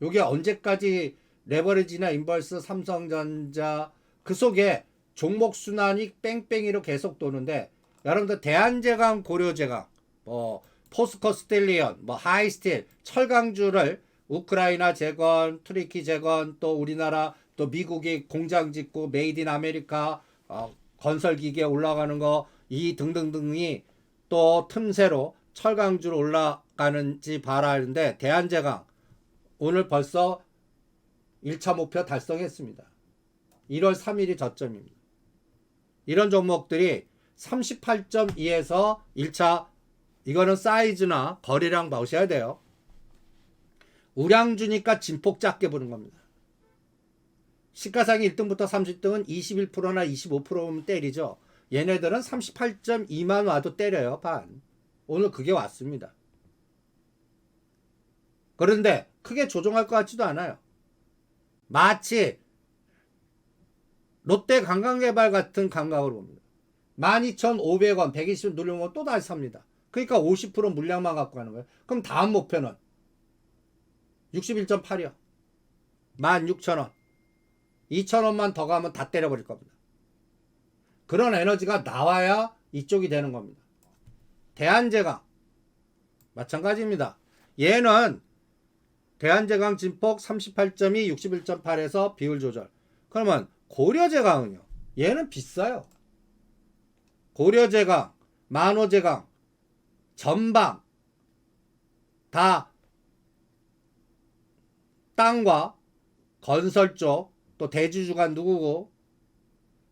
요게 언제까지 레버리지나 인버스, 삼성전자 그 속에 종목 순환이 뺑뺑이로 계속 도는데, 여러분들 대한제강, 고려제강, 뭐 포스코 스텔리온, 뭐 하이스틸, 철강주를 우크라이나 재건, 트리키 재건, 또 우리나라 또 미국이 공장 짓고 메이드 인 아메리카 건설기계 올라가는 거 이 등등등이 또 틈새로 철강주로 올라가는지 봐라 하는데, 대한제강 오늘 벌써 1차 목표 달성했습니다. 1월 3일이 저점입니다. 이런 종목들이 38.2에서 1차, 이거는 사이즈나 거래량 보셔야 돼요. 우량주니까 진폭 작게 보는 겁니다. 시가상위 1등부터 30등은 21%나 25%면 때리죠. 얘네들은 38.2만 와도 때려요. 반. 오늘 그게 왔습니다. 그런데 크게 조정할 것 같지도 않아요. 마치 롯데 관광개발 같은 감각으로 봅니다. 12,500원, 120원 누르면 또 다시 삽니다. 그러니까 50% 물량만 갖고 가는 거예요. 그럼 다음 목표는 61.8이요. 16,000원. 2,000원만 더 가면 다 때려버릴 겁니다. 그런 에너지가 나와야 이쪽이 되는 겁니다. 대한제강 마찬가지입니다. 얘는 대한제강 진폭 38.2, 61.8에서 비율 조절. 그러면 고려제강은요? 얘는 비싸요. 고려제강, 만호제강, 전방 다 땅과 건설 쪽, 또 대주주가 누구고,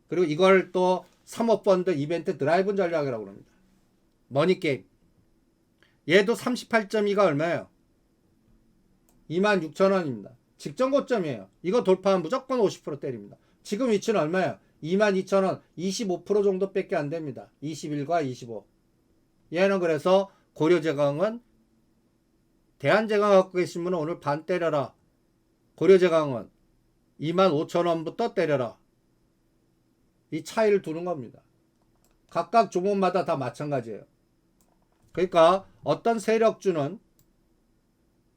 그리고 이걸 또 사모펀드 이벤트 드라이브 전략이라고 합니다. 머니게임. 얘도 38.2가 얼마예요? 26,000원입니다. 직전 고점이에요. 이거 돌파하면 무조건 50% 때립니다. 지금 위치는 얼마예요? 22,000원, 25% 정도밖에 안 됩니다. 21과 25. 얘는 그래서 고려제강은, 대한제강 갖고 계신 분은 오늘 반 때려라. 고려제강은 25,000원부터 때려라. 이 차이를 두는 겁니다. 각각 종목마다 다 마찬가지예요. 그러니까 어떤 세력주는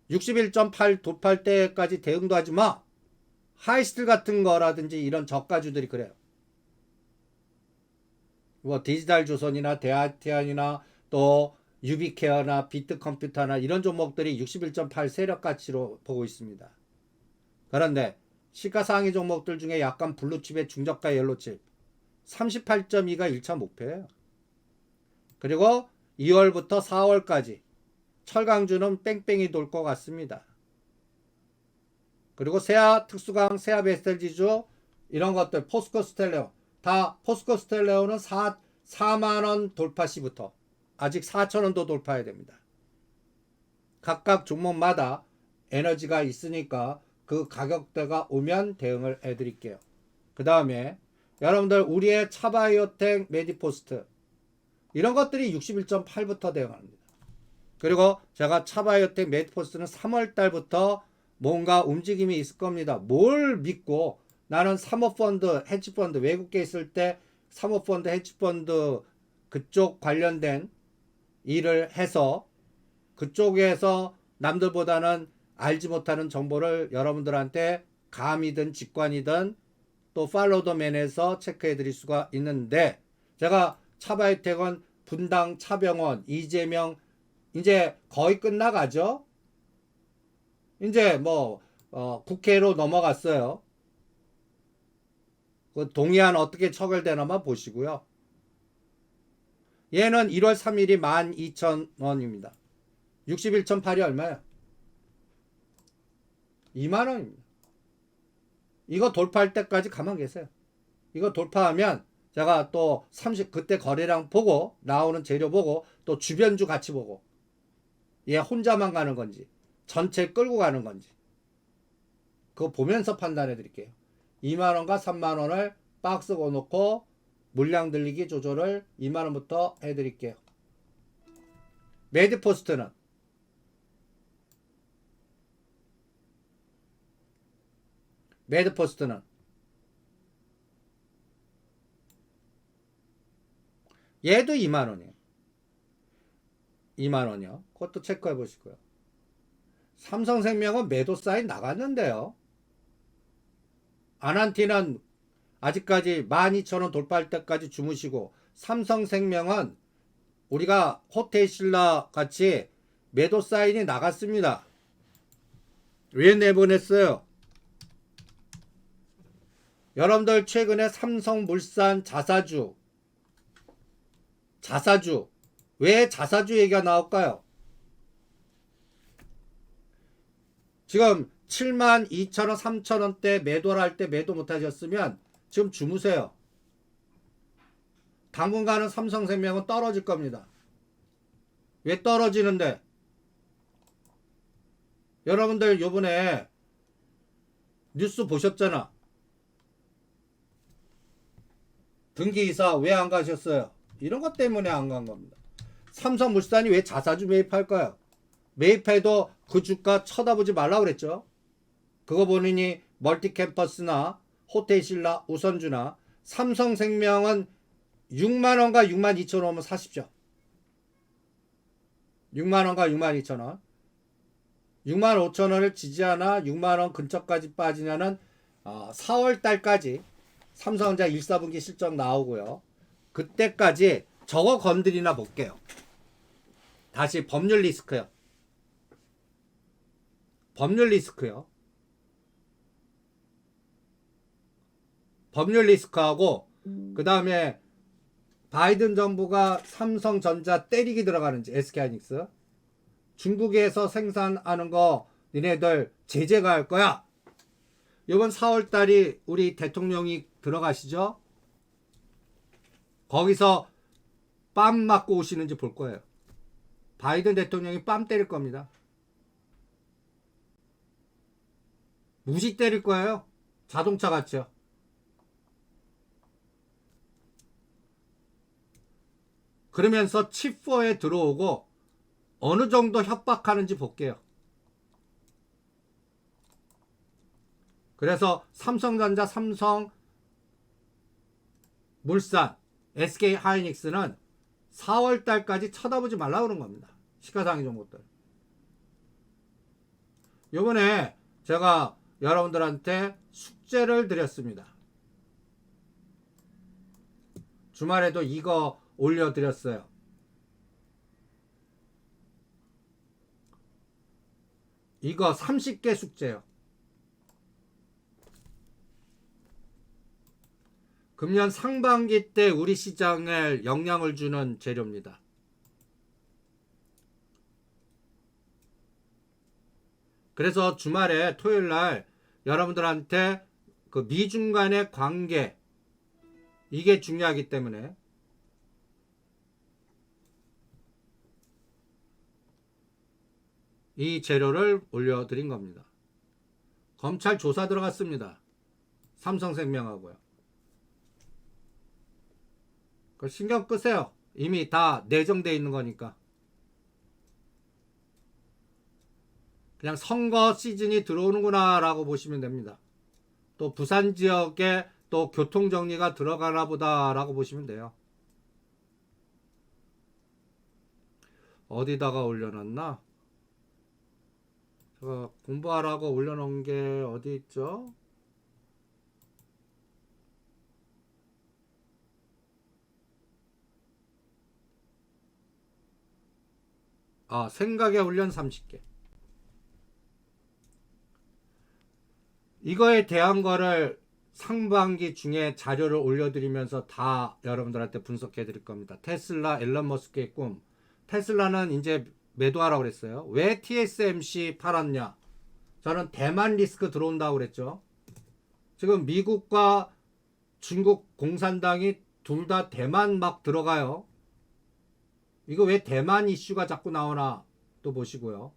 61.8 도팔 때까지 대응도 하지 마. 하이스틸 같은 거라든지 이런 저가주들이 그래요. 뭐 디지털조선이나 대아티안이나 또 유비케어나 비트컴퓨터나 이런 종목들이 61.8 세력 가치로 보고 있습니다. 그런데 시가상위 종목들 중에 약간 블루칩의 중저가 옐로칩 38.2가 1차 목표예요. 그리고 2월부터 4월까지 철강주는 뺑뺑이 돌 것 같습니다. 그리고 세아 특수강, 세아 베스텔 지주 이런 것들, 포스코 스텔레오 다, 포스코 스텔레오는 4만원 돌파 시부터 아직 4천원도 돌파해야 됩니다. 각각 종목마다 에너지가 있으니까 그 가격대가 오면 대응을 해드릴게요. 그 다음에 여러분들 우리의 차바이오텍, 메디포스트 이런 것들이 61.8부터 대응합니다. 그리고 제가 차바이오텍, 메디포스트는 3월달부터 뭔가 움직임이 있을 겁니다. 뭘 믿고, 나는 사모펀드, 헤지펀드, 외국계 있을 때 사모펀드, 헤지펀드 그쪽 관련된 일을 해서 그쪽에서 남들보다는 알지 못하는 정보를 여러분들한테 감이든 직관이든 또 팔로더맨에서 체크해 드릴 수가 있는데, 제가 차바이오텍은 분당, 차병원, 이재명 이제 거의 끝나가죠. 이제 뭐 국회로 넘어갔어요. 그 동의안 어떻게 처결되나만 보시고요. 얘는 1월 3일이 12,000원입니다. 61.8이 얼마예요? 2만원입니다. 이거 돌파할 때까지 가만 계세요. 이거 돌파하면 제가 또 30, 그때 거래량 보고 나오는 재료 보고 또 주변주 같이 보고 얘 혼자만 가는 건지 전체 끌고 가는 건지 그거 보면서 판단해 드릴게요. 2만원과 3만원을 박스 넣고 물량 들리기 조절을 2만원부터 해 드릴게요. 메디포스트는 얘도 2만원이에요. 2만원이요. 그것도 체크해 보시고요. 삼성생명은 매도 사인 나갔는데요. 아난티는 아직까지 12,000원 돌파할 때까지 주무시고, 삼성생명은 우리가 호텔신라 같이 매도 사인이 나갔습니다. 왜 내보냈어요? 여러분들 최근에 삼성물산 자사주 왜 자사주 얘기가 나올까요? 지금 72,000원 3,000원대 매도를 할 때 매도 못하셨으면 지금 주무세요. 당분간은 삼성생명은 떨어질 겁니다. 왜 떨어지는데? 여러분들 요번에 뉴스 보셨잖아. 등기이사 왜 안 가셨어요? 이런 것 때문에 안 간 겁니다. 삼성물산이 왜 자사주 매입할까요? 매입해도 그 주가 쳐다보지 말라고 그랬죠. 그거 보느니 멀티캠퍼스나 호텔신라, 우선주나 삼성생명은 6만원과 62,000원 오면 사십시오. 6만원과 62,000원. 65,000원을 지지하나 6만원 근처까지 빠지냐는 4월달까지 삼성전자 1, 4분기 실적 나오고요. 그때까지 저거 건드리나 볼게요. 다시 법률 리스크요. 법률 리스크하고 그 다음에 바이든 정부가 삼성전자 때리기 들어가는지 SK하이닉스 중국에서 생산하는 거 니네들 제재 가할 거야. 이번 4월달이 우리 대통령이 들어가시죠. 거기서 빰 맞고 오시는지 볼 거예요. 바이든 대통령이 빰 때릴 겁니다. 무시 때릴 거예요. 자동차 같죠. 그러면서 칩4에 들어오고 어느 정도 협박하는지 볼게요. 그래서 삼성전자, 삼성물산, SK하이닉스는 4월달까지 쳐다보지 말라고 그런 겁니다. 시가상위 종목들. 요번에 제가 여러분들한테 숙제를 드렸습니다. 주말에도 이거 올려드렸어요. 이거 30개 숙제요. 금년 상반기 때 우리 시장에 영향을 주는 재료입니다. 그래서 주말에 토요일날 여러분들한테 그 미중 간의 관계 이게 중요하기 때문에 이 재료를 올려드린 겁니다. 검찰 조사 들어갔습니다. 삼성생명하고요. 신경 끄세요. 이미 다 내정돼 있는 거니까. 그냥 선거 시즌이 들어오는구나 라고 보시면 됩니다. 또 부산 지역에 또 교통정리가 들어가나 보다 라고 보시면 돼요. 어디다가 올려놨나? 제가 공부하라고 올려놓은 게 어디 있죠? 생각의 훈련 30개. 이거에 대한 거를 상반기 중에 자료를 올려드리면서 다 여러분들한테 분석해 드릴 겁니다. 테슬라, 앨런 머스크의 꿈. 테슬라는 이제 매도하라고 그랬어요. 왜 TSMC 팔았냐? 저는 대만 리스크 들어온다고 그랬죠. 지금 미국과 중국 공산당이 둘 다 대만 막 들어가요. 이거 왜 대만 이슈가 자꾸 나오나 또 보시고요.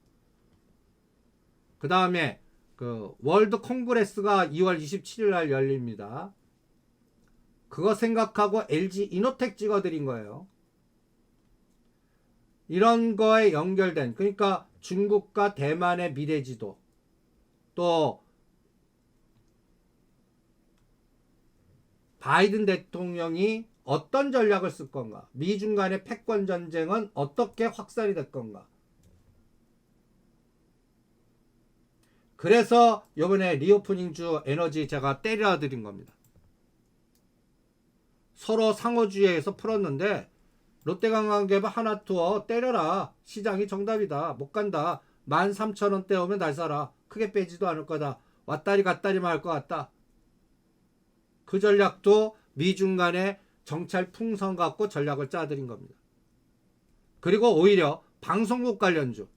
그 다음에 그 월드 콩그레스가 2월 27일 날 열립니다. 그거 생각하고 LG 이노텍 찍어드린 거예요. 이런 거에 연결된, 그러니까 중국과 대만의 미래지도, 또 바이든 대통령이 어떤 전략을 쓸 건가, 미중 간의 패권 전쟁은 어떻게 확산이 될 건가, 그래서 요번에 리오프닝주 에너지 제가 때려 드린 겁니다. 서로 상호주의에서 풀었는데 롯데관광개발 하나투어 때려라. 시장이 정답이다. 못 간다. 13,000원대 오면 날 사라. 크게 빼지도 않을 거다. 왔다리 갔다리만 할 것 같다. 그 전략도 미중 간의 정찰 풍선 갖고 전략을 짜드린 겁니다. 그리고 오히려 방송국 관련주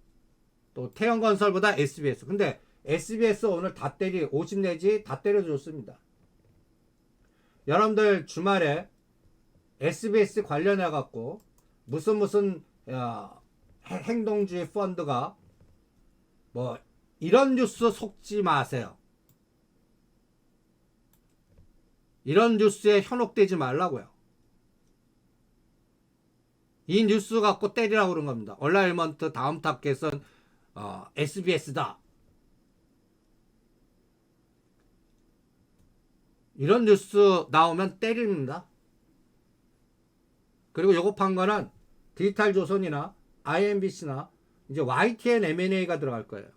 또 태영건설보다 SBS. 근데 SBS 오늘 다 때리 50 내지 다 때려줬습니다. 여러분들 주말에 SBS 관련해 갖고 무슨 행동주의 펀드가 뭐 이런 뉴스 속지 마세요. 이런 뉴스에 현혹되지 말라고요. 이 뉴스 갖고 때리라고 그런 겁니다. 얼라이먼트 다음 타겟은 SBS다. 이런 뉴스 나오면 때립니다. 그리고 요거 판 거는 디지털조선이나 IMBC나 이제 YTN M&A가 들어갈 거예요.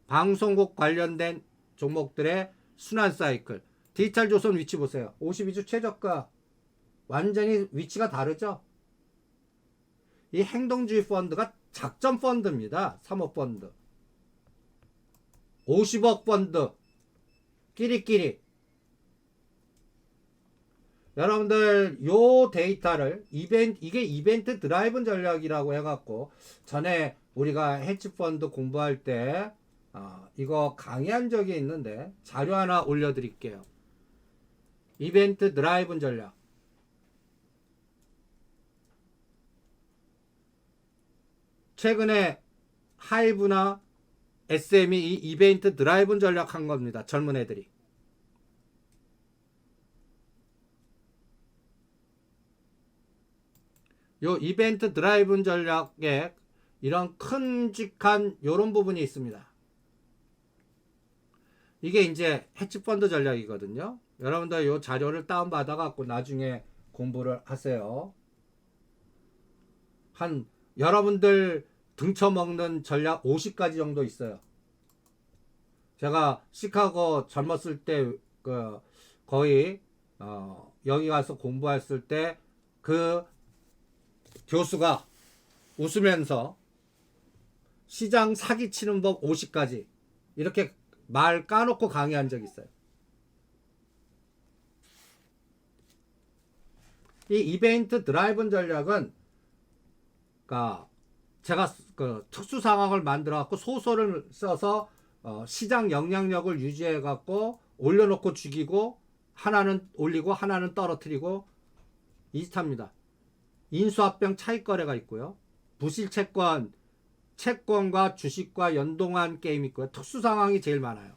방송국 관련된 종목들의 순환 사이클. 디지털조선 위치 보세요. 52주 최저가 완전히 위치가 다르죠. 이 행동주의 펀드가 작전 펀드입니다. 사모펀드 50억 펀드 끼리끼리. 여러분들 요 데이터를 이게 이벤트 드라이븐 전략이라고 해갖고 전에 우리가 헤지펀드 공부할 때 이거 강의한 적이 있는데 자료 하나 올려드릴게요. 이벤트 드라이븐 전략. 최근에 하이브나 SM이 이 이벤트 드라이븐 전략 한 겁니다. 젊은 애들이. 요 이벤트 드라이븐 전략에 이런 큼직한 요런 부분이 있습니다. 이게 이제 헤지펀드 전략이거든요. 여러분들 요 자료를 다운받아 갖고 나중에 공부를 하세요. 한 여러분들 등쳐먹는 전략 50가지 정도 있어요. 제가 시카고 젊었을 때 거의 여기 가서 공부했을 때 그 교수가 웃으면서 시장 사기치는 법 50가지 이렇게 말 까놓고 강의한 적이 있어요. 이 이벤트 드라이븐 전략은 제가 특수 상황을 만들어 갖고 소설을 써서 시장 영향력을 유지해 갖고 올려놓고 죽이고 하나는 올리고 하나는 떨어뜨리고 이슷합니다. 인수합병 차익거래가 있고요. 부실채권, 채권과 주식과 연동한 게임이 있고요. 특수 상황이 제일 많아요.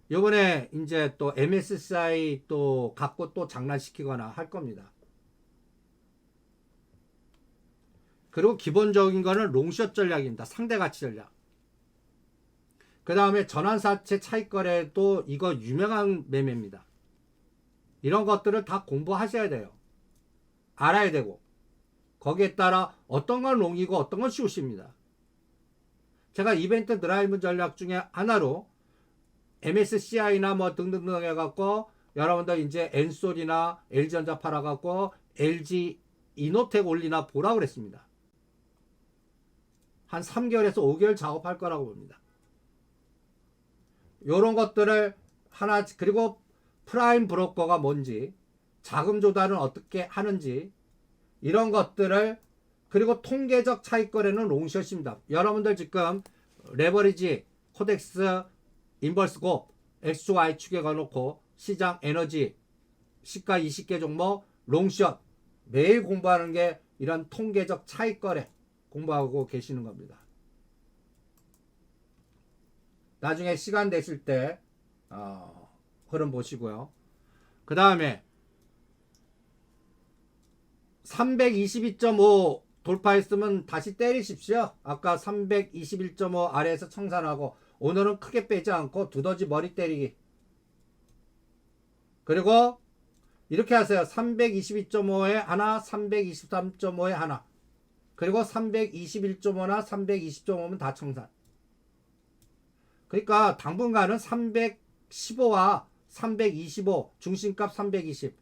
요번에 이제 또 MSCI 또 갖고 또 장난시키거나 할 겁니다. 그리고 기본적인 거는 롱숏 전략입니다. 상대가치 전략. 그 다음에 전환사채 차익거래도 이거 유명한 매매입니다. 이런 것들을 다 공부하셔야 돼요. 알아야 되고 거기에 따라 어떤 건 롱이고 어떤 건 숏입니다. 제가 이벤트 드라이브 전략 중에 하나로 MSCI나 뭐 등등등 해갖고 여러분들 이제 엔솔이나 LG전자 팔아갖고 LG 이노텍 올리나 보라고 그랬습니다. 한 3개월에서 5개월 작업할 거라고 봅니다. 요런 것들을 하나, 그리고 프라임 브로커가 뭔지, 자금 조달은 어떻게 하는지, 이런 것들을, 그리고 통계적 차익 거래는 롱숏입니다. 여러분들 지금 레버리지, 코덱스, 인버스고, XY축에 가놓고 시장 에너지, 시가 20개 종목, 롱숏 매일 공부하는 게 이런 통계적 차익 거래 공부하고 계시는 겁니다. 나중에 시간 되실 때 흐름 보시고요. 그 다음에 322.5 돌파했으면 다시 때리십시오. 아까 321.5 아래에서 청산하고 오늘은 크게 빼지 않고 두더지 머리 때리기. 그리고 이렇게 하세요. 322.5에 하나, 323.5에 하나, 그리고 321.5나 320.5면 다 청산. 그러니까 당분간은 315와 325, 중심값 320,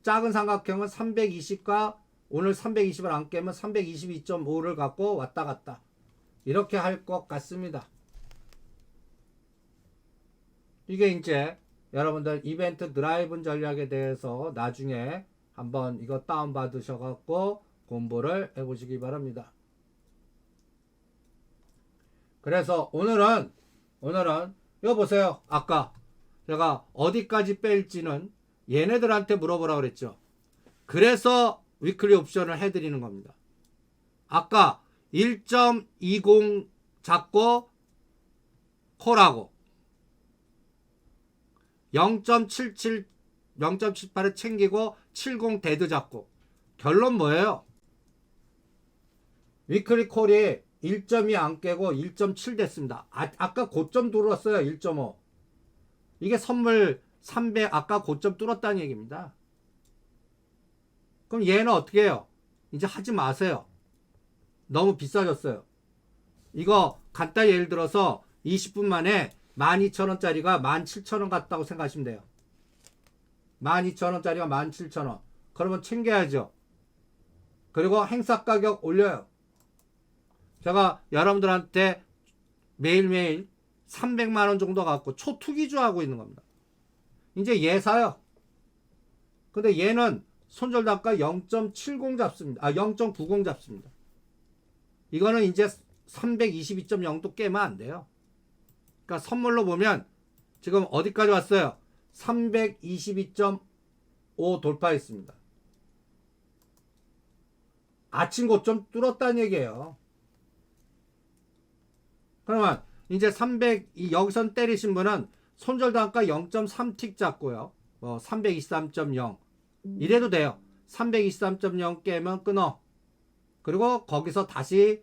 작은 삼각형은 320과 오늘 320을 안 깨면 322.5를 갖고 왔다 갔다 이렇게 할 것 같습니다. 이게 이제 여러분들 이벤트 드라이븐 전략에 대해서 나중에 한번 이거 다운 받으셔 갖고 공부를 해보시기 바랍니다. 그래서 오늘은 이거 보세요. 아까 제가 어디까지 뺄지는 얘네들한테 물어보라 그랬죠. 그래서 위클리 옵션을 해드리는 겁니다. 아까 1.20 잡고 콜하고 0.77 0.78을 챙기고 70 데드 잡고 결론 뭐예요? 위클리 콜이 1.2 안 깨고 1.7 됐습니다. 아까 고점 뚫었어요. 1.5. 이게 선물 300 아까 고점 뚫었다는 얘기입니다. 그럼 얘는 어떻게 해요? 이제 하지 마세요. 너무 비싸졌어요. 이거 간단히 예를 들어서 20분 만에 12,000원짜리가 17,000원 같다고 생각하시면 돼요. 12,000원짜리가 17,000원. 그러면 챙겨야죠. 그리고 행사 가격 올려요. 제가 여러분들한테 매일매일 300만원 정도 갖고 초투기주 하고 있는 겁니다. 이제 얘 사요. 근데 얘는 손절단가 0.70 잡습니다. 0.90 잡습니다. 이거는 이제 322.0도 깨면 안 돼요. 그러니까 선물로 보면 지금 어디까지 왔어요? 322.5 돌파했습니다. 아침 고점 뚫었다는 얘기예요. 그러면 이제 300 여기선 때리신 분은 손절단가 0.3틱 잡고요. 323.0 이래도 돼요. 323.0 깨면 끊어. 그리고 거기서 다시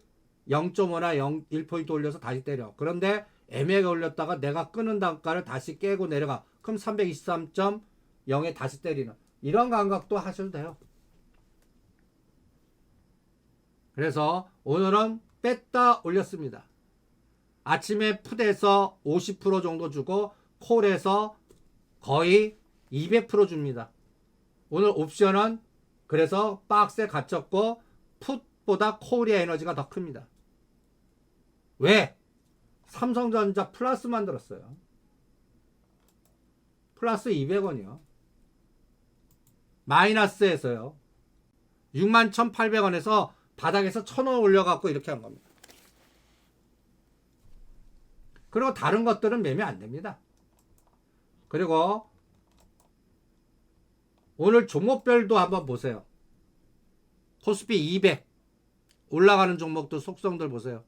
0.5나 1포인트 올려서 다시 때려. 그런데 애매하게 올렸다가 내가 끊은 단가를 다시 깨고 내려가. 그럼 323.0에 다시 때리는 이런 감각도 하셔도 돼요. 그래서 오늘은 뺐다 올렸습니다. 아침에 풋에서 50% 정도 주고 콜에서 거의 200% 줍니다. 오늘 옵션은 그래서 박스에 갇혔고 풋보다 콜의 에너지가 더 큽니다. 왜? 삼성전자 플러스 만들었어요. 플러스 200원이요. 마이너스에서요. 61,800원에서 바닥에서 1,000원 올려갖고 이렇게 한 겁니다. 그리고 다른 것들은 매매 안 됩니다. 그리고 오늘 종목별도 한번 보세요. 코스피 200 올라가는 종목도 속성들 보세요.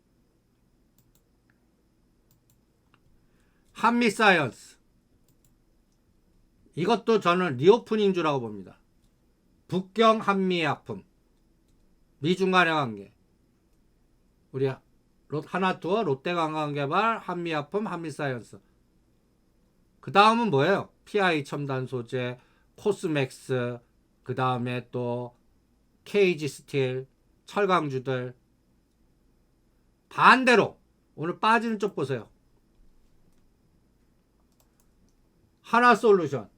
한미사이언스 이것도 저는 리오프닝 주라고 봅니다. 북경 한미약품 미중 간의 관계 우리 하나투어 롯데관광개발 한미약품 한미사이언스 그 다음은 뭐예요? PI 첨단소재 코스맥스 그 다음에 또 KG스틸 철강주들 반대로 오늘 빠지는 쪽 보세요. 하나솔루션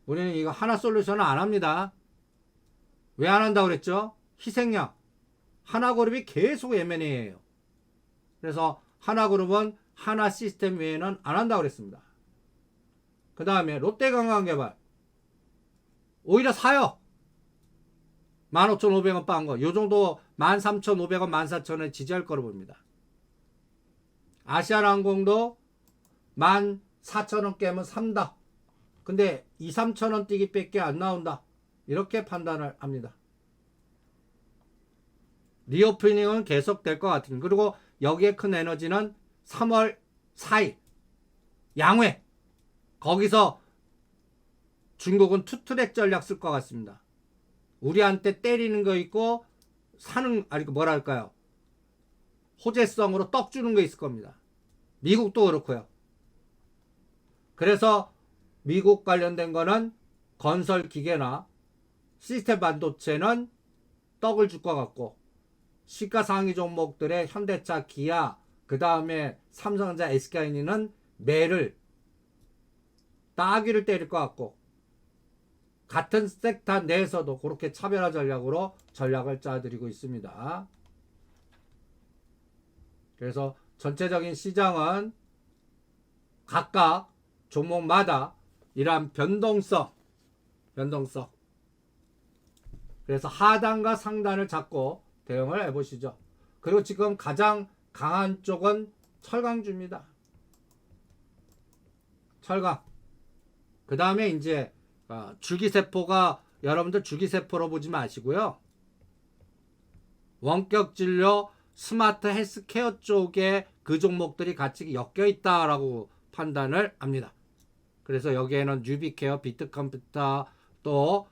우리는 이거 하나솔루션은 안 합니다. 왜 안 한다고 그랬죠? 희생양 하나그룹이 계속 M&A예요. 그래서 하나그룹은 하나시스템 외에는 안 한다고 그랬습니다. 그 다음에 롯데관광개발 오히려 사요. 15,500원 빤 거. 요 정도 13,500원, 14,000원에 지지할 거로 봅니다. 아시아나항공도 14,000원 깨면 산다. 근데 2, 3,000원 뛰기 밖에 안 나온다. 이렇게 판단을 합니다. 리오프닝은 계속 될 것 같은. 그리고 여기에 큰 에너지는 3월 4일 양회 거기서 중국은 투트랙 전략 쓸 것 같습니다. 우리한테 때리는 거 있고 사는 아니 뭐랄까요 호재성으로 떡 주는 거 있을 겁니다. 미국도 그렇고요. 그래서 미국 관련된 거는 건설 기계나 시스템 반도체는 떡을 줄 것 같고 시가상위 종목들의 현대차, 기아, 그 다음에 삼성전자 SK하이닉스는 매를 따귀를 때릴 것 같고, 같은 섹터 내에서도 그렇게 차별화 전략으로 전략을 짜드리고 있습니다. 그래서 전체적인 시장은 각각 종목마다 이러한 변동성. 그래서 하단과 상단을 잡고 대응을 해보시죠. 그리고 지금 가장 강한 쪽은 철강주입니다. 철강. 그 다음에 이제 줄기세포가, 여러분들 줄기세포로 보지 마시고요. 원격진료, 스마트 헬스케어 쪽에 그 종목들이 같이 엮여 있다라고 판단을 합니다. 그래서 여기에는 뉴비케어, 비트컴퓨터, 또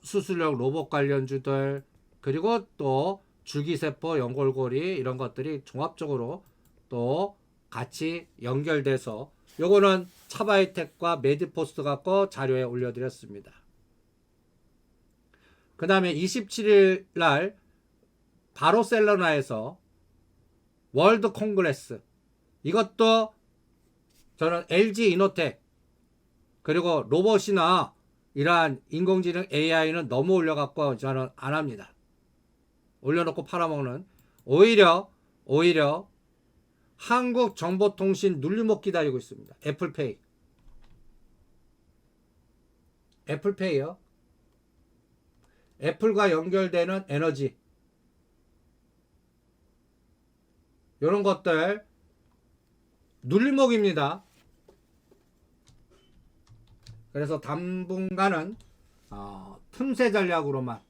수술용 로봇 관련주들, 그리고 또 줄기세포, 연골고리 이런 것들이 종합적으로 또 같이 연결돼서, 요거는 차바이텍과 메디포스트 갖고 자료에 올려드렸습니다. 그 다음에 27일 날 바르셀로나에서 월드 콩그레스, 이것도 저는 LG 이노텍 그리고 로봇이나 이러한 인공지능 AI는 너무 올려갖고 저는 안 합니다. 올려놓고 팔아먹는, 오히려 한국정보통신 눌림목 기다리고 있습니다. 애플페이요. 애플과 연결되는 에너지, 이런 것들 눌림목입니다. 그래서 당분간은 틈새 전략으로만,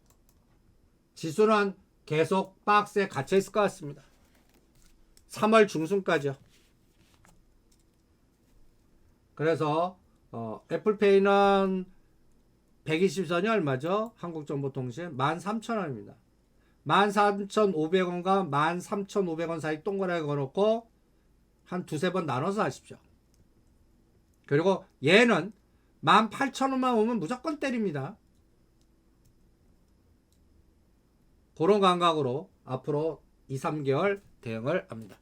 지수는 계속 박스에 갇혀 있을 것 같습니다. 3월 중순까지요. 그래서 애플페이는 120선이 얼마죠? 한국정보통신 13,000원입니다. 13,500원과 13,500원 사이 동그랗게 걸어놓고 한 두세 번 나눠서 하십시오. 그리고 얘는 18,000원만 오면 무조건 때립니다. 그런 감각으로 앞으로 2, 3개월 대응을 합니다.